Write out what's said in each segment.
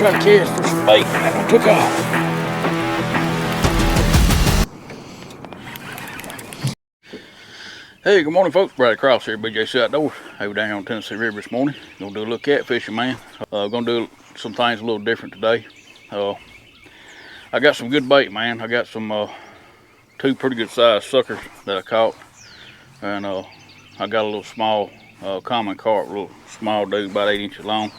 try to cast for some bait, and that one took off. Hey, good morning, folks. Brad Cross here, BJC Outdoors. Hey, we're down here on Tennessee River this morning. Gonna do a little catfishing, man. Gonna do some things a little different today. I got some good bait, man. I got some two pretty good sized suckers that I caught, and I got a little small common carp, a little small dude, about 8 inches long.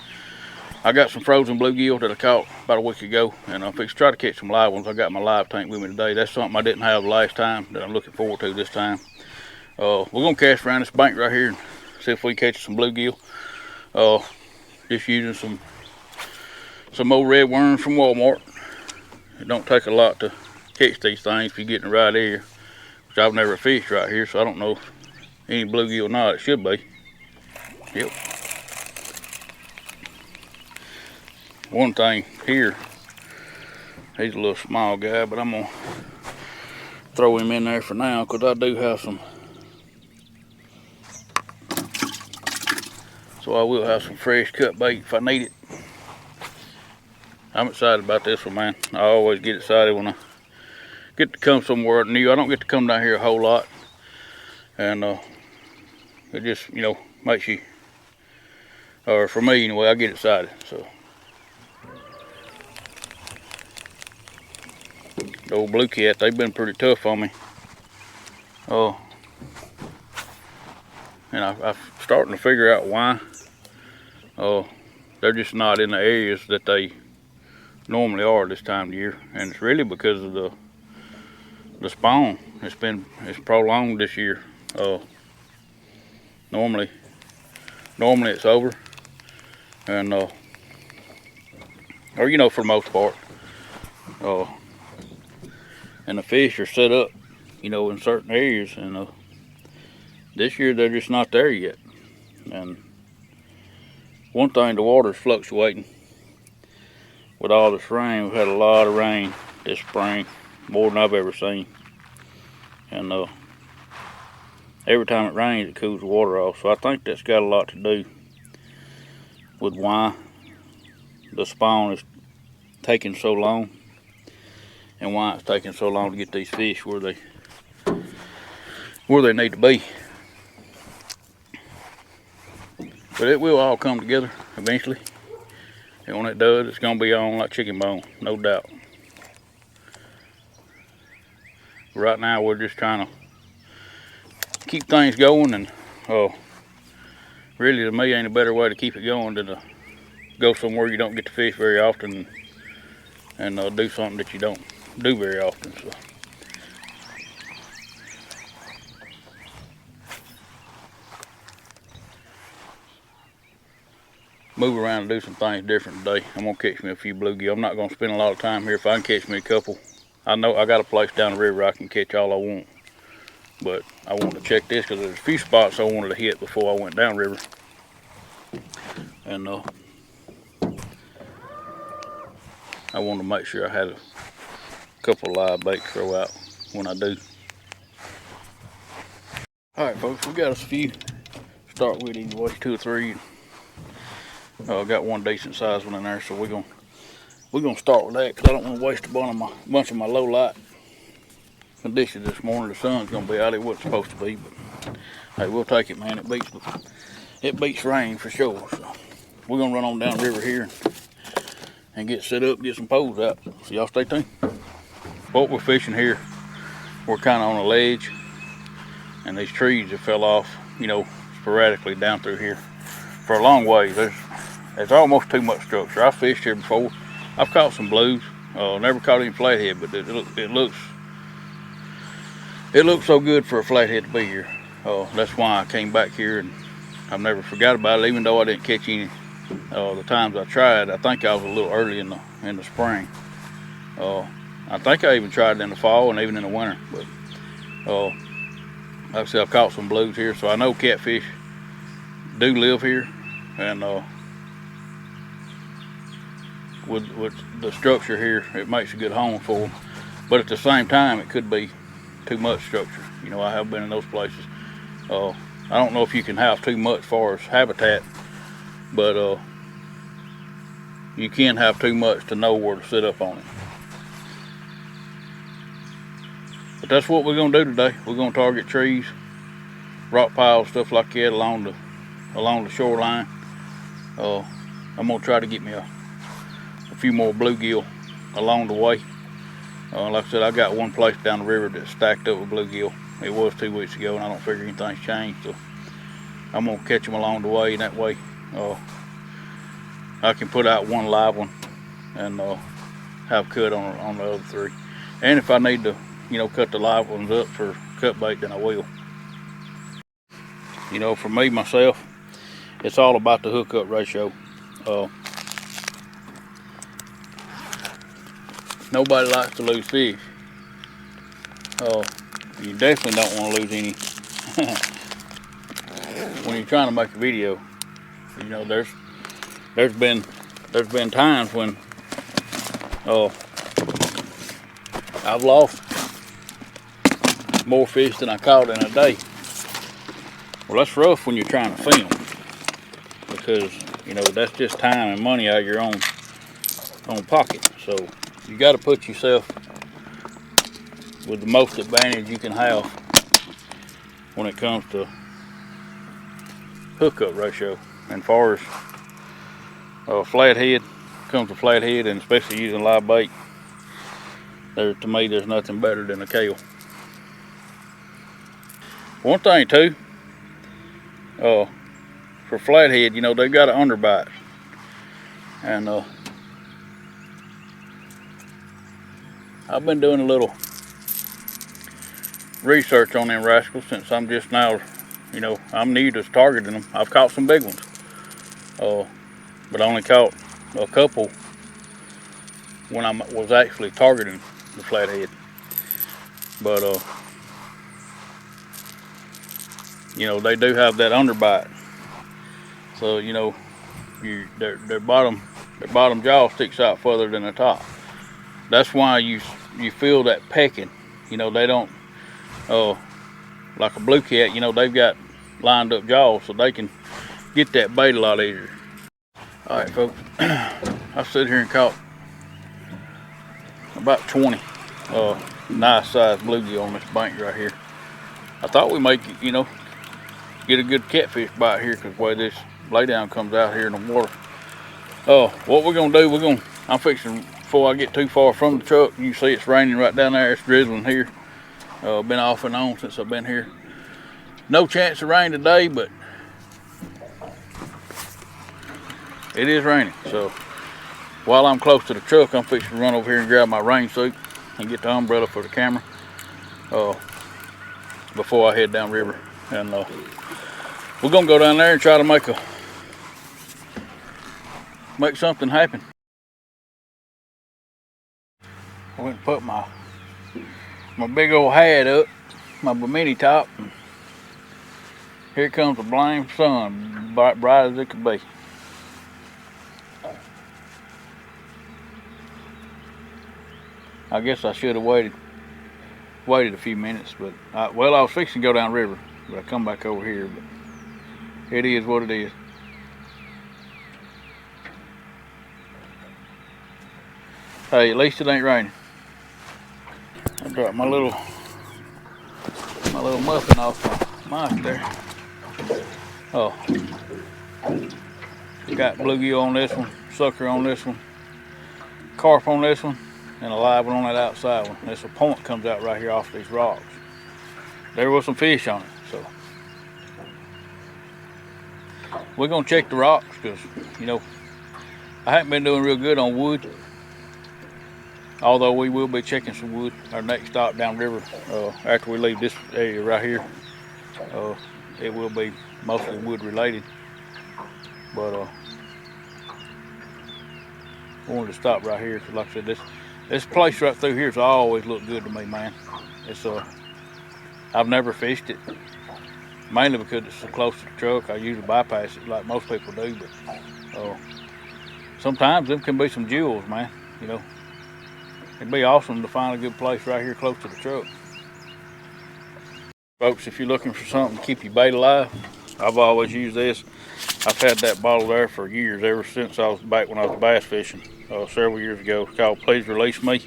I got some frozen bluegill that I caught about a week ago, and I'm fixing to try to catch some live ones. I got my live tank with me today. That's something I didn't have last time that I'm looking forward to this time. We're gonna cast around this bank right here and see if we can catch some bluegill. Just using some old red worms from Walmart. It don't take a lot to catch these things if you get in the right area, which I've never fished right here, so I don't know if any bluegill or not. It should be. Yep. One thing here, he's a little small guy, but I'm gonna throw him in there for now because I do have some. So I will have some fresh cut bait if I need it. I'm excited about this one, man. I always get excited when I get to come somewhere new. I don't get to come down here a whole lot. And it just, makes you, or for me anyway, I get excited. So the old blue cat, they've been pretty tough on me. And I'm starting to figure out why. They're just not in the areas that they normally are this time of year, and it's really because of the spawn. It's prolonged this year. Normally it's over, and or for the most part, and the fish are set up, in certain areas, and this year they're just not there yet. And one thing, the water's fluctuating with all this rain. We've had a lot of rain this spring, more than I've ever seen. And every time it rains, it cools the water off. So I think that's got a lot to do with why the spawn is taking so long, and why it's taking so long to get these fish where they need to be. But it will all come together eventually. And when it does, it's gonna be on like chicken bone, no doubt. Right now we're just trying to keep things going, and really to me ain't a better way to keep it going than to go somewhere you don't get to fish very often and do something that you don't do very often. So move around and do some things different today. I'm gonna catch me a few bluegill. I'm not gonna spend a lot of time here. If I can catch me a couple, I know I got a place down the river I can catch all I want, but I want to check this because there's a few spots I wanted to hit before I went down river, and I wanted to make sure I had a couple of live bait to throw out when I do. All right, folks, we got us a few. Start with anyway, 2 or 3. Got one decent sized one in there, so we're gonna start with that because I don't want to waste a bunch of my low light conditions this morning. The sun's gonna be out. It wasn't supposed to be, but hey, we'll take it, man. It beats rain for sure. So we're gonna run on down the river here and get set up, get some poles out. So y'all stay tuned. What we're fishing here, we're kind of on a ledge, and these trees have fell off, sporadically down through here for a long way. There's almost too much structure. I've fished here before. I've caught some blues. Never caught any flathead, but it looks so good for a flathead to be here. That's why I came back here, and I've never forgot about it, even though I didn't catch any the times I tried. I think I was a little early in the spring. I think I even tried it in the fall and even in the winter. But like I said, I've caught some blues here, so I know catfish do live here, and with the structure here, it makes a good home for them. But at the same time, it could be too much structure. I have been in those places. I don't know if you can have too much as far as habitat, but you can't have too much to know where to sit up on it. But that's what we're gonna do today. We're gonna target trees, rock piles, stuff like that along the shoreline. I'm gonna try to get me a few more bluegill along the way. Like I said, I got one place down the river that's stacked up with bluegill. It was 2 weeks ago, and I don't figure anything's changed. So I'm gonna catch them along the way, and that way I can put out one live one and have cut on the other 3. And if I need to, cut the live ones up for cut bait, then I will. For me myself, it's all about the hookup ratio. Nobody likes to lose fish. You definitely don't want to lose any when you're trying to make a video. There's been times when I've lost more fish than I caught in a day. Well, that's rough when you're trying to film, because that's just time and money out of your own pocket. So you got to put yourself with the most advantage you can have when it comes to hookup ratio. And far as flathead, comes to flathead, and especially using live bait, to me there's nothing better than a Kale. One thing too, for flathead, they've got an underbite, and I've been doing a little research on them rascals since I'm just now, I'm new to targeting them. I've caught some big ones, but I only caught a couple when I was actually targeting the flathead. But they do have that underbite, so their bottom jaw sticks out further than the top. That's why you feel that pecking. They don't like a blue cat. They've got lined up jaws, so they can get that bait a lot easier. All right, folks, I sit here and caught about 20 nice sized bluegill on this bank right here. I thought we might get a good catfish bite here, because the way this laydown comes out here in the water. What we're gonna do, I'm fixing, before I get too far from the truck, you see it's raining right down there, it's drizzling here. Been off and on since I've been here. No chance of rain today, but it is raining. So while I'm close to the truck, I'm fixing to run over here and grab my rain suit and get the umbrella for the camera before I head down river. And we're gonna go down there and try to make something happen. I went and put my big old hat up, my bimini top, and here comes the blame sun, bright as it could be. I guess I should have waited a few minutes, but I was fixing to go down river, but I come back over here. But it is what it is. Hey, at least it ain't raining. I dropped my little muffin off my mic there. Got bluegill on this one, sucker on this one, carp on this one, and a live one on that outside one. There's a point comes out right here off these rocks. There was some fish on it, so we're gonna check the rocks, because I haven't been doing real good on wood. Although we will be checking some wood our next stop downriver after we leave this area right here. It will be mostly wood related, but I wanted to stop right here because, like I said, this place right through here has always looked good to me, man. It's I've never fished it, mainly because it's so close to the truck. I usually bypass it like most people do, but sometimes them can be some jewels, man. It'd be awesome to find a good place right here close to the truck. Folks, if you're looking for something to keep your bait alive, I've always used this. I've had that bottle there for years, ever since I was back when I was bass fishing several years ago. It's called Please Release Me.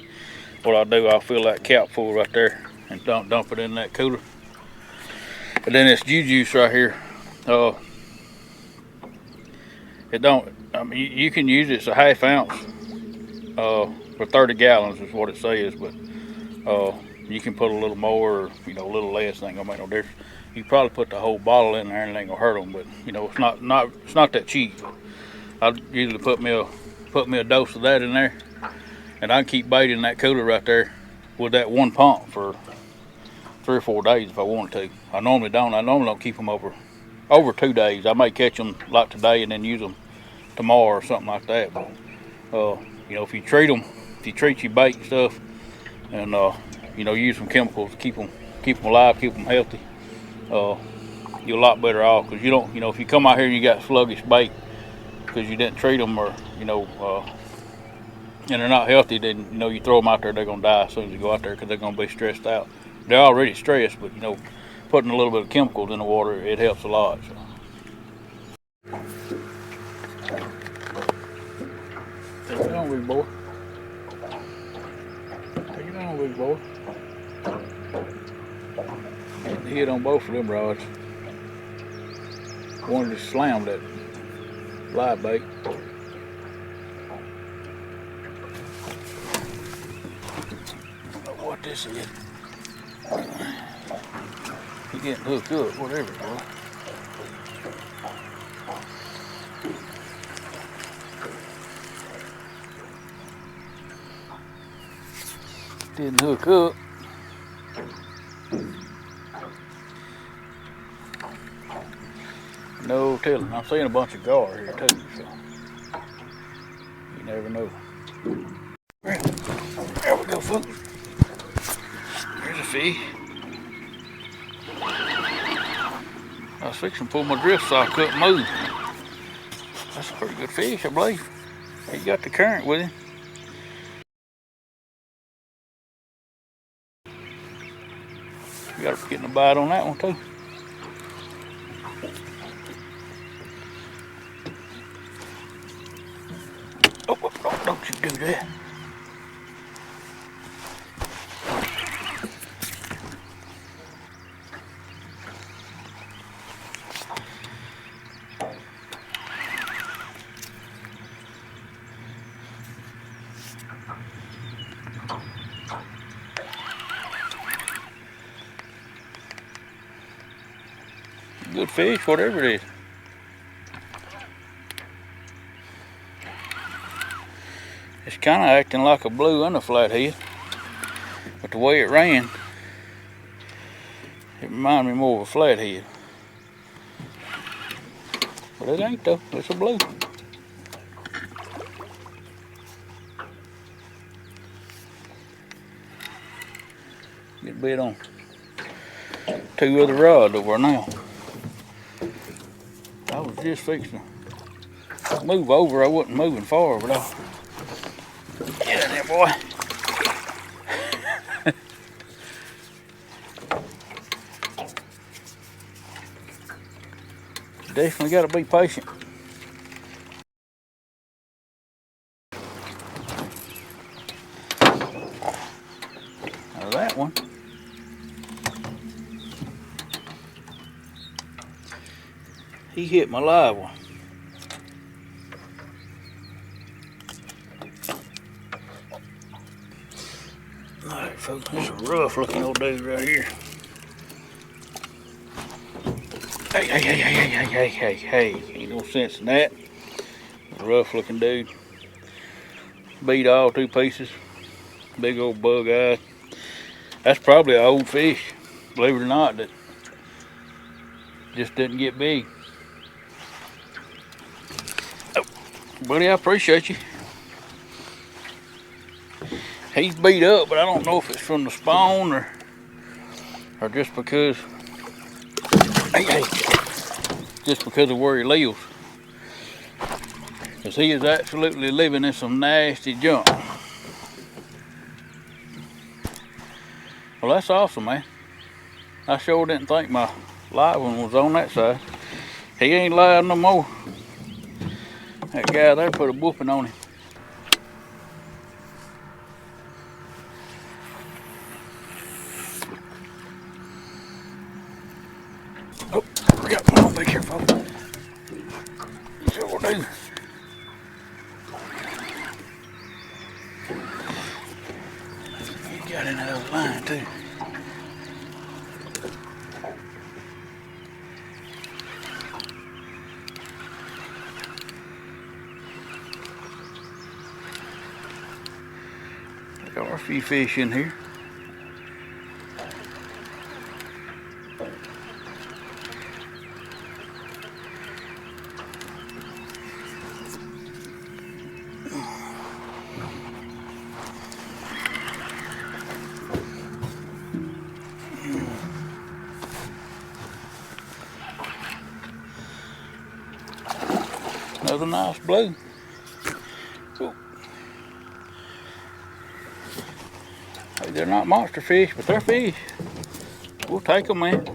What I do, I'll fill that cap full right there and dump it in that cooler. And then this juice right here, it don't. I mean, you can use it. It's a ½ ounce for 30 gallons is what it says, but you can put a little more, or a little less. It ain't gonna make no difference. You probably put the whole bottle in there and it ain't gonna hurt them, but it's not that cheap. I usually put me a dose of that in there, and I can keep baiting in that cooler right there with that one pump for 3 or 4 days if I want to. I normally don't keep them over 2 days. I may catch them like today and then use them tomorrow or something like that. But if you treat your bait and stuff, and use some chemicals to keep them alive, keep them healthy, you're a lot better off. Because if you come out here and you got sluggish bait because you didn't treat them, or and they're not healthy, then you throw them out there, they're gonna die as soon as you go out there because they're gonna be stressed out. They're already stressed, but putting a little bit of chemicals in the water, it helps a lot. So. Take it on, big boy. Take it on, big boy. Hit on both of them rods. One just slammed that live bait. What this is? He getting hooked up, whatever it was. Didn't hook up. No telling. I'm seeing a bunch of gar here too, so you never know. There we go, folks. There's a fish. I was fixing to pull my drift so I couldn't move. That's a pretty good fish, I believe. He got the current with him. You got getting a bite on that one too. Oh, don't you do that. Good fish, whatever it is. It's kind of acting like a blue and a flathead, but the way it ran, it reminded me more of a flathead. But it ain't though, it's a blue. Get bit on 2 other rods over now. I was just fixing to move over. I wasn't moving forward, but get in there, boy. Definitely got to be patient. Now that one. He hit my live one. Alright folks, this is a rough looking old dude right here. Hey, ain't no sense in that. Rough looking dude. Beat all 2 pieces. Big old bug eye. That's probably an old fish, believe it or not, that just didn't get big. Oh, buddy, I appreciate you. He's beat up, but I don't know if it's from the spawn or just because just because of where he lives. Because he is absolutely living in some nasty junk. Well, that's awesome, man. I sure didn't think my live one was on that side. He ain't live no more. That guy there put a whooping on him. Oh, we got one on back here, folks. Sure do. He got in that other line too. There are a few fish in here. Another nice blue. Ooh. Hey, they're not monster fish, but they're fish. We'll take them, man.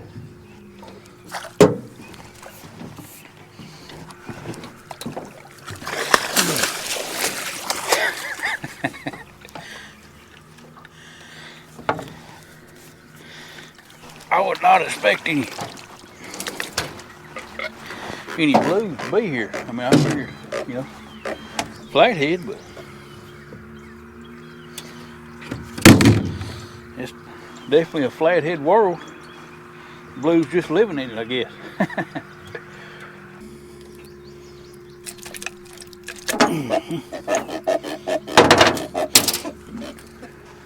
I would not expect any blues to be here. I mean, I figure, you know, flathead, but it's definitely a flathead world. Blues just living in it, I guess.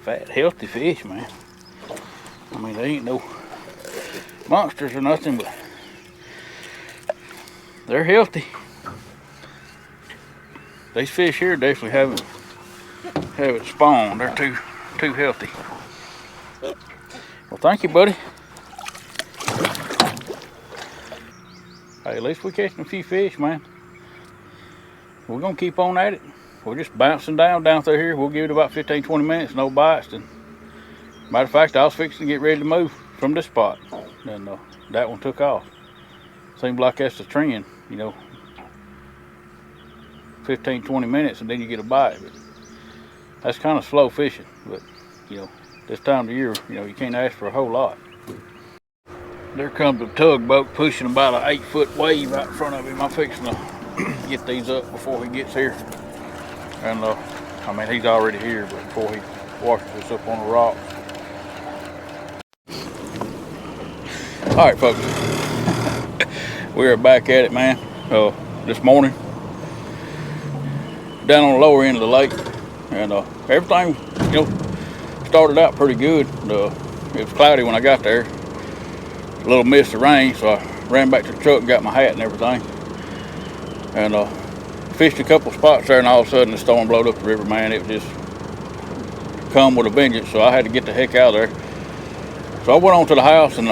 Fat, healthy fish, man. I mean, they ain't no monsters or nothing, but they're healthy. These fish here definitely haven't spawned. They're too healthy. Well, thank you, buddy. Hey, at least we're catching a few fish, man. We're gonna keep on at it. We're just bouncing down through here. We'll give it about 15-20 minutes, no bites. And matter of fact, I was fixing to get ready to move from this spot, and that one took off. Seems like that's the trend, you know. 15-20 minutes and then you get a bite. But that's kind of slow fishing, but you know, this time of year, you know, you can't ask for a whole lot. There comes a tugboat pushing about an 8-foot wave right in front of him. I'm fixing to get these up before he gets here. And I mean, he's already here, but before he washes us up on the rocks. All right, folks, we are back at it, man. This morning, down on the lower end of the lake, and everything, you know, started out pretty good. It was cloudy when I got there, a little mist of rain, so I ran back to the truck and got my hat and everything, and fished a couple spots there, and all of a sudden the storm blowed up the river, man. It was just come with a vengeance, so I had to get the heck out of there. So I went on to the house and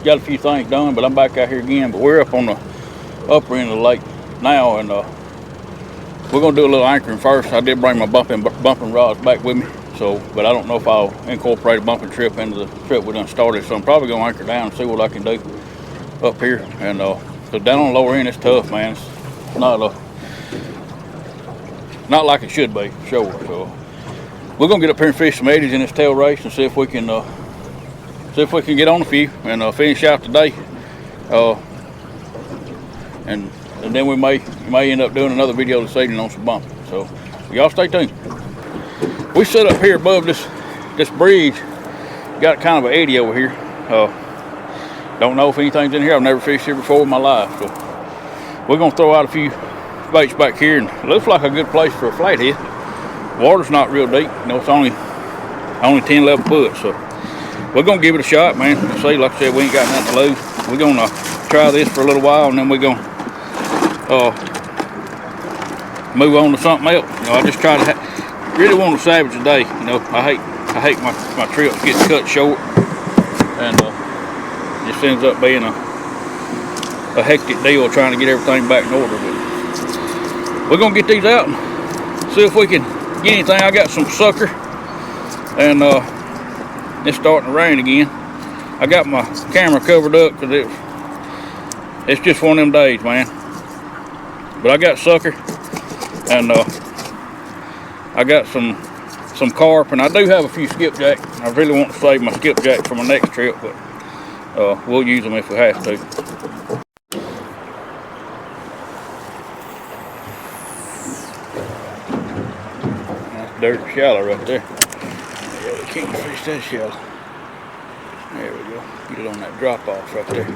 got a few things done, but I'm back out here again. But we're up on the upper end of the lake now, and we're gonna do a little anchoring first. I did bring my bumping rods back with me, so, but I don't know if I'll incorporate a bumping trip into the trip we done started. So I'm probably gonna anchor down and see what I can do up here. And cause down on the lower end it's tough, man. It's not like it should be, for sure. So we're gonna get up here and fish some eddies in this tail race and see if we can get on a few and finish out the day. And then we may end up doing another video this evening on some bumping. So y'all stay tuned. We set up here above this bridge. Got kind of an eddy over here. Don't know if anything's in here. I've never fished here before in my life. So we're gonna throw out a few baits back here, and it looks like a good place for a flathead. Water's not real deep. You know, it's only 10-11 foot. So we're gonna give it a shot, man. See, like I said, we ain't got nothing to lose. We're gonna try this for a little while, and then we're gonna move on to something else. You know, I just try to really want to salvage the day. You know, I hate my trip gets cut short, and just ends up being a hectic deal trying to get everything back in order. But we're gonna get these out and see if we can get anything. I got some sucker, and it's starting to rain again. I got my camera covered up because it's just one of them days, man. But I got sucker, and I got some carp, and I do have a few skipjack. I really want to save my skipjack for my next trip, but we'll use them if we have to. That's dirt shallow right there. Yeah, we can't fish that shallow. There we go. Get it on that drop off right there.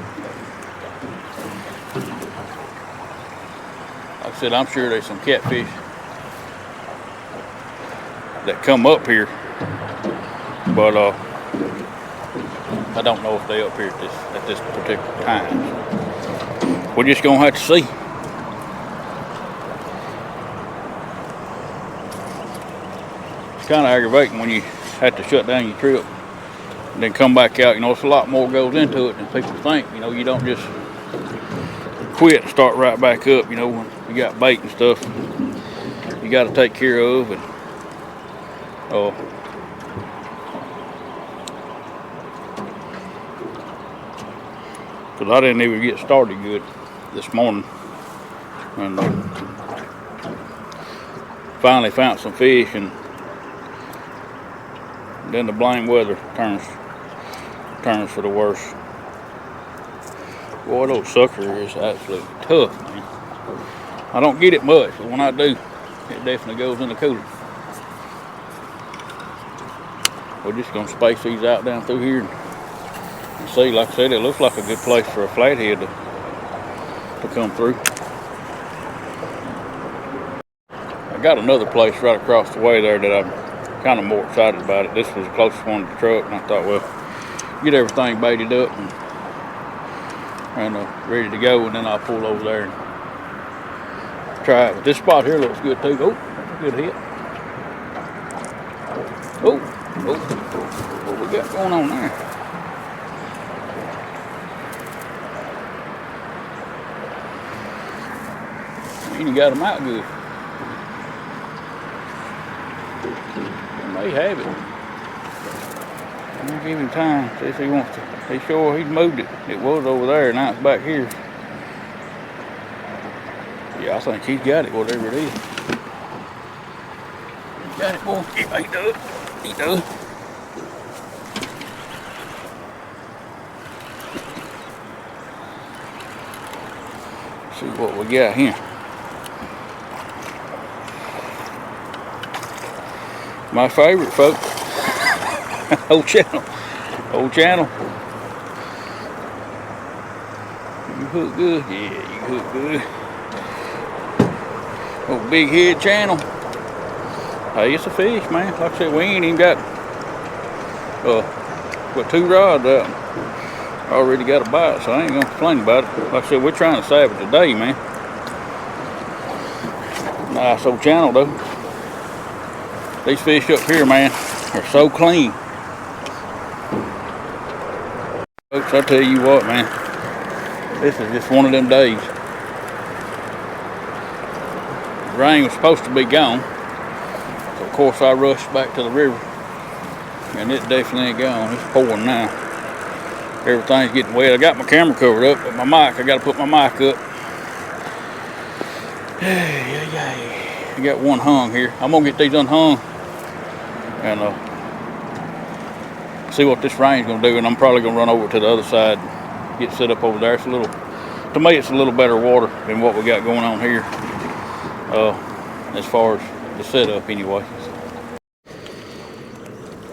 Like I said, I'm sure there's some catfish that come up here, but I don't know if they up here at this particular time. We're just gonna have to see. It's kind of aggravating when you have to shut down your trip and then come back out. You know, it's a lot more goes into it than people think. You know, you don't just quit and start right back up. You know, when you got bait and stuff you got to take care of, and because I didn't even get started good this morning, and finally found some fish, and then the blame weather turns for the worst. Boy, those sucker is absolutely tough, man. I don't get it much, but when I do, it definitely goes in the cooler. We're just gonna space these out down through here and see. Like I said, it looks like a good place for a flathead to come through. I got another place right across the way there that I'm kind of more excited about it. This was the closest one to the truck, and I thought, well, get everything baited up and ready to go, and then I'll pull over there and try it. But this spot here looks good too. Oh, that's a good hit. Oh, what we got going on there? And you got them out good. He may have it. I'm gonna give him time, see if he wants to. He's sure he's moved it. It was over there, now it's back here. Yeah, I think he's got it, whatever it is. He got it, boy. Yeah, he does. He does. See what we got here. My favorite, folks. Old channel. Old channel. You hook good? Yeah, you hook good. Old big head channel. Hey, it's a fish, man. Like I said, we ain't even got but 2 rods out. Already got a bite, so I ain't gonna complain about it. Like I said, we're trying to save it today, man. Nice old channel, though. These fish up here, man, are so clean. Folks, I tell you what, man, this is just one of them days. The rain was supposed to be gone, so of course I rushed back to the river, and it definitely ain't gone. It's pouring now. Everything's getting wet. I got my camera covered up, but my mic, I got to put my mic up. I got one hung here. I'm gonna get these unhung and see what this rain's gonna do, and I'm probably gonna run over to the other side, get set up over there. It's a little, to me, it's a little better water than what we got going on here, as far as the setup anyway.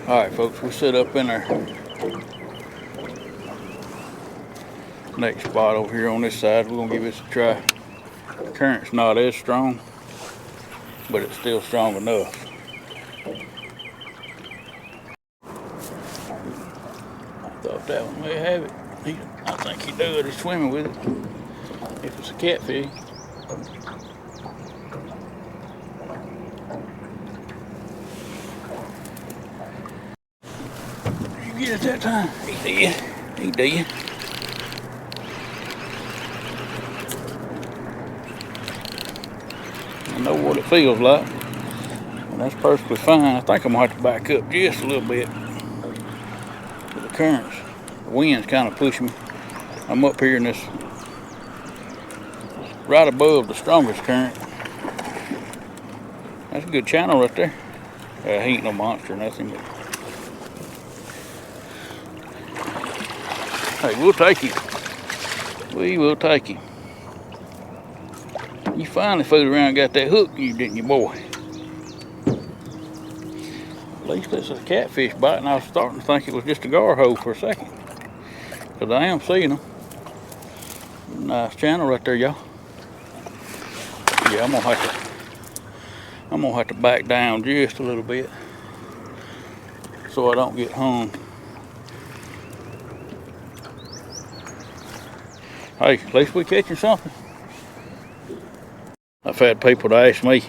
All right, folks, we set up in our next spot over here on this side. We're gonna give this a try. The current's not as strong, but it's still strong enough. I thought that one may have it. I think he does. He's swimming with it. If it's a catfish. You get it that time? He did. He did. I know what it feels like, and that's perfectly fine. I think I'm gonna have to back up just a little bit. The currents, the wind's kind of pushing me. I'm up here in this right above the strongest current. That's a good channel right there. He ain't no monster or nothing, but hey, we'll take him. We will take him. You finally fooled around and got that hook, you didn't you, boy? At least it's a catfish bite, and I was starting to think it was just a gar hole for a second. Because I am seeing them. Nice channel right there, y'all. Yeah, I'm gonna have to back down just a little bit so I don't get hung. Hey, at least we catching something. I've had people to ask me,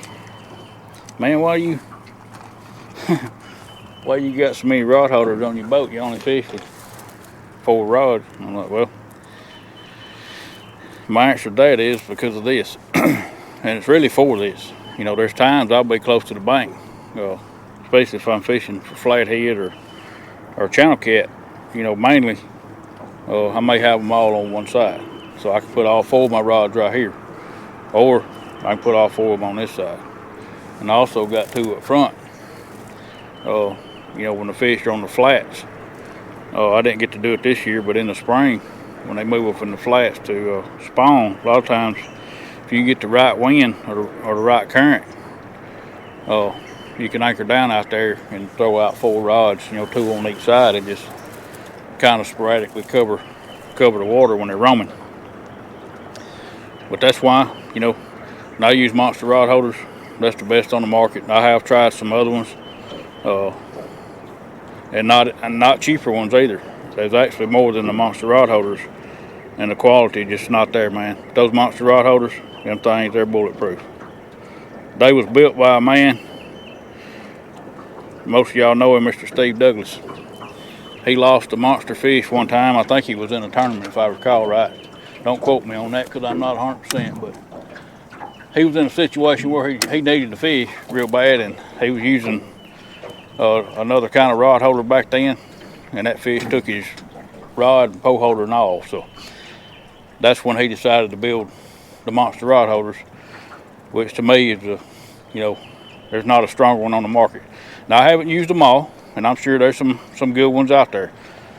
man, why you got so many rod holders on your boat? You only fish with 4 rods. I'm like, well, my answer to that is because of this. And it's really for this. You know, there's times I'll be close to the bank, especially if I'm fishing for flathead or channel cat. You know, mainly, I may have them all on one side. So I can put all 4 of my rods right here. Or I can put all 4 of them on this side. And I also got 2 up front. You know, when the fish are on the flats. I didn't get to do it this year, but in the spring, when they move up in the flats to spawn, a lot of times, if you get the right wind or the right current, you can anchor down out there and throw out 4 rods, you know, 2 on each side, and just kind of sporadically cover the water when they're roaming. But that's why, you know, when I use monster rod holders, that's the best on the market. I have tried some other ones, and not cheaper ones either. There's actually more than the monster rod holders, and the quality just not there, man. Those monster rod holders, them things, they're bulletproof. They was built by a man. Most of y'all know him, Mr. Steve Douglas. He lost a monster fish one time. I think he was in a tournament, if I recall right. Don't quote me on that because I'm not 100%, but he was in a situation where he needed to fish real bad, and he was using another kind of rod holder back then, and that fish took his rod and pole holder and all. So that's when he decided to build the monster rod holders, which to me is you know, there's not a stronger one on the market. Now, I haven't used them all, and I'm sure there's some good ones out there,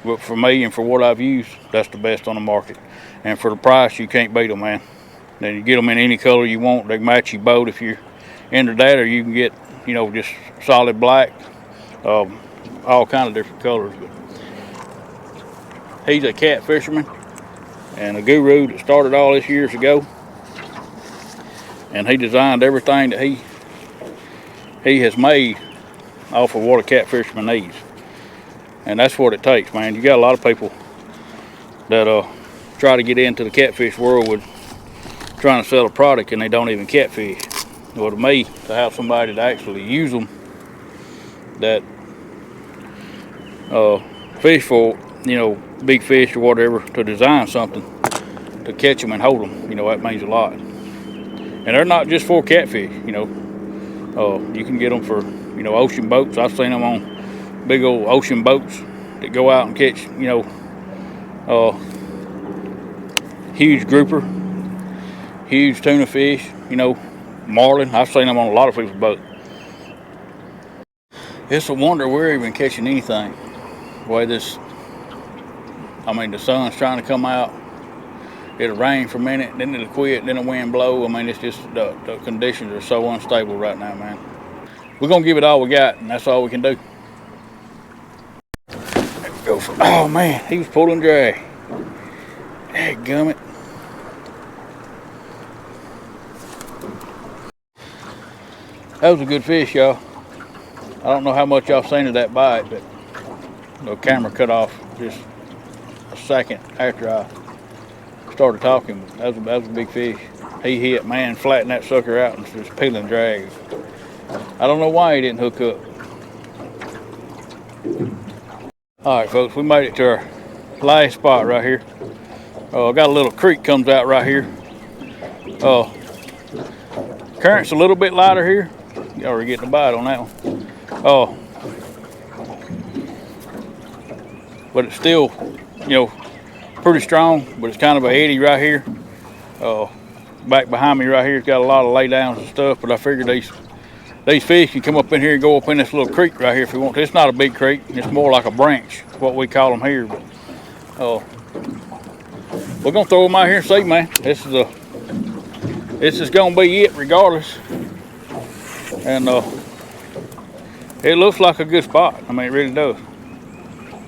but for me and for what I've used, that's the best on the market. And for the price, you can't beat them, man. Then you get them in any color you want. They match your boat if you're into that, or you can get, you know, just solid black, all kind of different colors. But he's a cat fisherman and a guru that started all this years ago, and he designed everything that he has made off of what a cat fisherman needs. And that's what it takes, man. You got a lot of people that try to get into the catfish world with trying to sell a product and they don't even catfish. Well, to me, to have somebody to actually use them that fish for, you know, big fish or whatever, to design something to catch them and hold them, you know, that means a lot. And they're not just for catfish, you know. You can get them for, you know, ocean boats. I've seen them on big old ocean boats that go out and catch, you know, huge grouper, huge tuna fish, you know, marlin. I've seen them on a lot of people's boats. It's a wonder we're even catching anything. The way this, I mean, the sun's trying to come out. It'll rain for a minute, then it'll quit, then the wind blow. I mean, it's just the conditions are so unstable right now, man. We're gonna give it all we got, and that's all we can do. Go for, oh man, he was pulling dry. Dadgummit. That was a good fish, y'all. I don't know how much y'all seen of that bite, but the camera cut off just a second after I started talking. That was a big fish. He hit, man, flattened that sucker out and just peeling drag. I don't know why he didn't hook up. All right, folks, we made it to our last spot right here. I got a little creek comes out right here. Current's a little bit lighter here. Y'all are getting a bite on that one. But it's still, you know, pretty strong, but it's kind of a eddy right here. back behind me right here, it's got a lot of laydowns and stuff, but I figured these fish can come up in here and go up in this little creek right here if you want to. It's not a big creek, it's more like a branch, what we call them here. But we're gonna throw them out here and see, man. This is gonna be it regardless. And it looks like a good spot. I mean, it really does.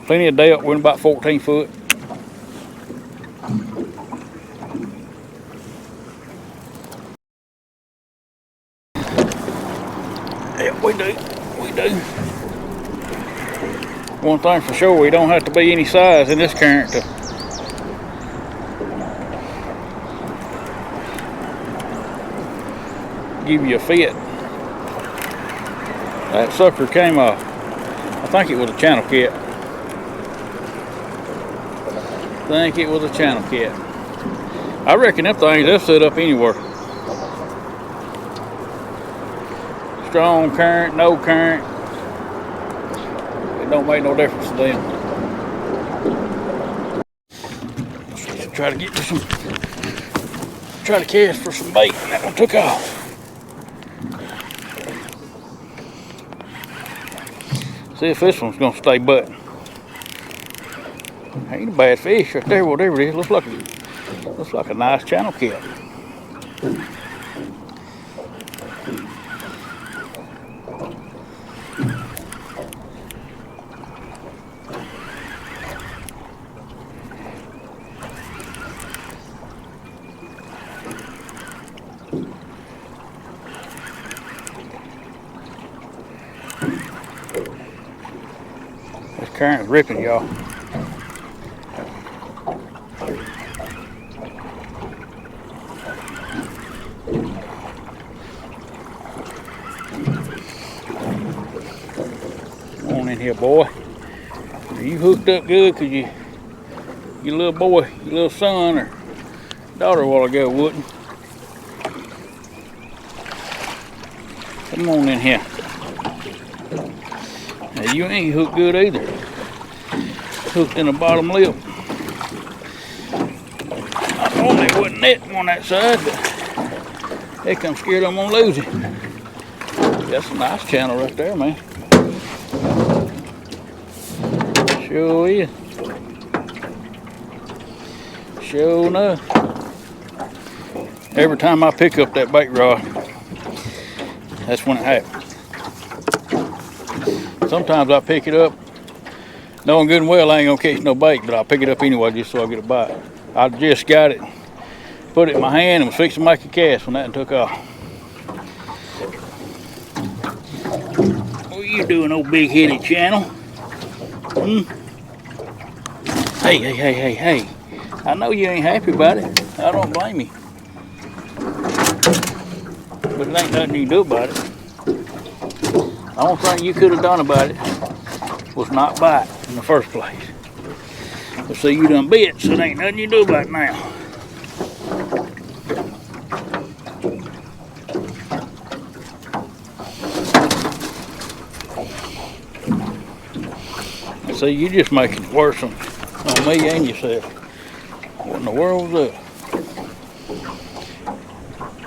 Plenty of depth. We're in about 14 foot. Yeah, we do. One thing for sure, we don't have to be any size in this current to give you a fit. That sucker came off. I think it was a channel cat. I reckon them things they'll set up anywhere. Strong current, no current. It don't make no difference to them. Try to get to some, try to cast for some bait, and that one took off. See if this one's gonna stay button. Ain't a bad fish right there, whatever it is. Looks like a nice channel cat. This current's ripping, y'all. Come on in here, boy. Are you hooked up good? Cause your little boy, your little son or daughter a while ago wouldn't. Come on in here. Now you ain't hooked good either. Hooked in the bottom lip. I normally wouldn't net on that side, but heck, I'm scared I'm gonna lose it. That's a nice channel right there, man. Sure is. Sure enough. Every time I pick up that bait rod, that's when it happens. Sometimes I pick it up, knowing good and well I ain't gonna catch no bait, but I'll pick it up anyway just so I get a bite. I just got it, put it in my hand, and was fixing to make a cast when that one took off. What are you doing, old big-headed channel? Hey. I know you ain't happy about it. I don't blame you. But it ain't nothing you can do about it. The only thing you could have done about it was not bite in the first place. But see, you done bit, so there ain't nothing you can do about it now. See, you just making it worse on me and yourself. What in the world was that?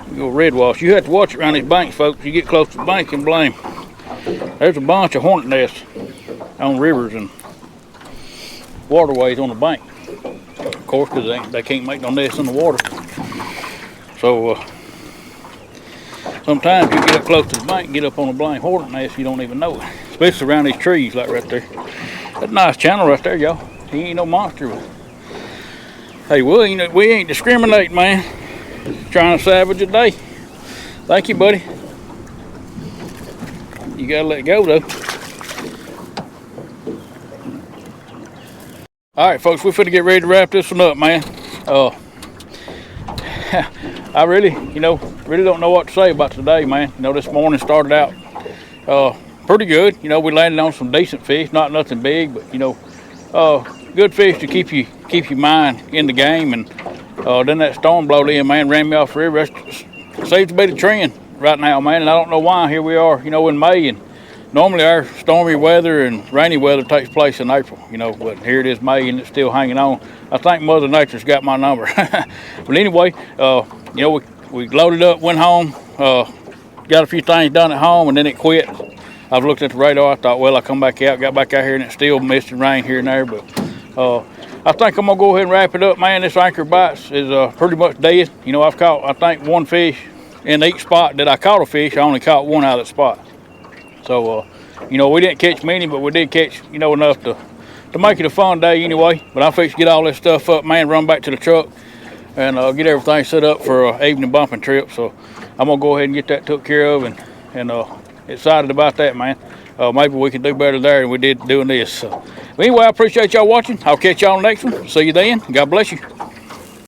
You go red wash. You have to watch it around these banks, folks. You get close to the bank and blame. There's a bunch of hornet nests on rivers and waterways on the bank. Of course, because they can't make no nests in the water. So sometimes you get up close to the bank and get up on a blind hornet nest, you don't even know it. Especially around these trees like right there. That's a nice channel right there, y'all. He ain't no monster. Hey, we ain't discriminating, man. Trying to salvage a day. Thank you, buddy. You gotta let go, though. All right, folks, we're finna get ready to wrap this one up, man. I really don't know what to say about today, man. This morning started out pretty good. We landed on some decent fish, not nothing big, but good fish to keep your mind in the game. And then that storm blowed in, man, ran me off the river. That seems to be the trend right now, man. And I don't know why. Here we are, in May, and normally our stormy weather and rainy weather takes place in April, but here it is May and it's still hanging on. I think Mother Nature's got my number. But anyway, we loaded up, went home, got a few things done at home, and then it quit. I've looked at the radar. I thought, well, I come back out, got back out here, and it still mist and rain here and there. But I think I'm gonna go ahead and wrap it up, man. This anchor bites is pretty much dead. You know, I've caught, I think, one fish in each spot that I caught a fish. I only caught one out of that spot. So, you know, we didn't catch many, but we did catch, you know, enough to make it a fun day anyway. But I'm fixing to get all this stuff up, man, run back to the truck and get everything set up for an evening bumping trip. So I'm gonna go ahead and get that took care of, and excited about that, man. Maybe we can do better there than we did doing this. So, anyway, I appreciate y'all watching. I'll catch y'all on the next one. See you then. God bless you.